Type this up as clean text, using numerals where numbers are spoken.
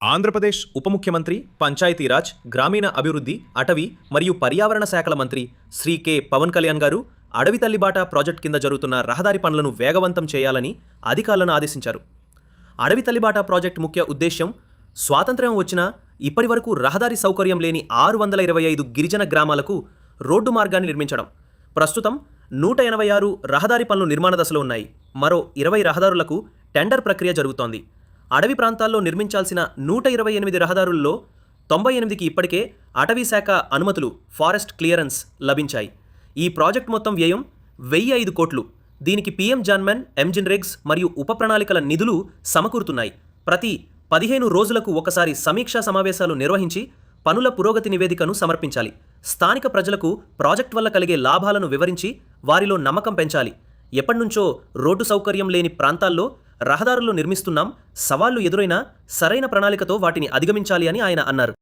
ఆంధ్రప్రదేశ్ ఉప ముఖ్యమంత్రి, పంచాయతీరాజ్, గ్రామీణ అభివృద్ధి, అటవీ మరియు పర్యావరణ శాఖల మంత్రి శ్రీ కె. పవన్ కళ్యాణ్ గారు అడవి తల్లిబాట ప్రాజెక్టు కింద జరుగుతున్న రహదారి పనులను వేగవంతం చేయాలని అధికారులను ఆదేశించారు. అడవి తల్లిబాట ప్రాజెక్టు ముఖ్య ఉద్దేశ్యం స్వాతంత్ర్యం వచ్చినా ఇప్పటివరకు రహదారి సౌకర్యం లేని 625 గిరిజన గ్రామాలకు రోడ్డు మార్గాన్ని నిర్మించడం. ప్రస్తుతం 186 రహదారి పనులు నిర్మాణ దశలో ఉన్నాయి. మరో 20 రహదారులకు టెండర్ ప్రక్రియ జరుగుతోంది. అడవి ప్రాంతాల్లో నిర్మించాల్సిన 128 రహదారుల్లో 98కి ఇప్పటికే అటవీ శాఖ అనుమతులు, ఫారెస్ట్ క్లియరెన్స్ లభించాయి. ఈ ప్రాజెక్ట్ మొత్తం వ్యయం 1005 కోట్లు. దీనికి పీఎం జాన్మన్, ఎంజిన్రెగ్స్ మరియు ఉప ప్రణాళికల నిధులు సమకూరుతున్నాయి. ప్రతి 15 రోజులకు ఒకసారి సమీక్షా సమావేశాలు నిర్వహించి పనుల పురోగతి నివేదికను సమర్పించాలి. స్థానిక ప్రజలకు ప్రాజెక్ట్ వల్ల కలిగే లాభాలను వివరించి వారిలో నమ్మకం పెంచాలి. ఎప్పటినుంచో రోడ్డు సౌకర్యం లేని ప్రాంతాల్లో రహదారులు నిర్మిస్తున్నాం, సవాళ్లు ఎదురైనా సరైన ప్రణాళికతో వాటిని అధిగమించాలి అని ఆయన అన్నారు.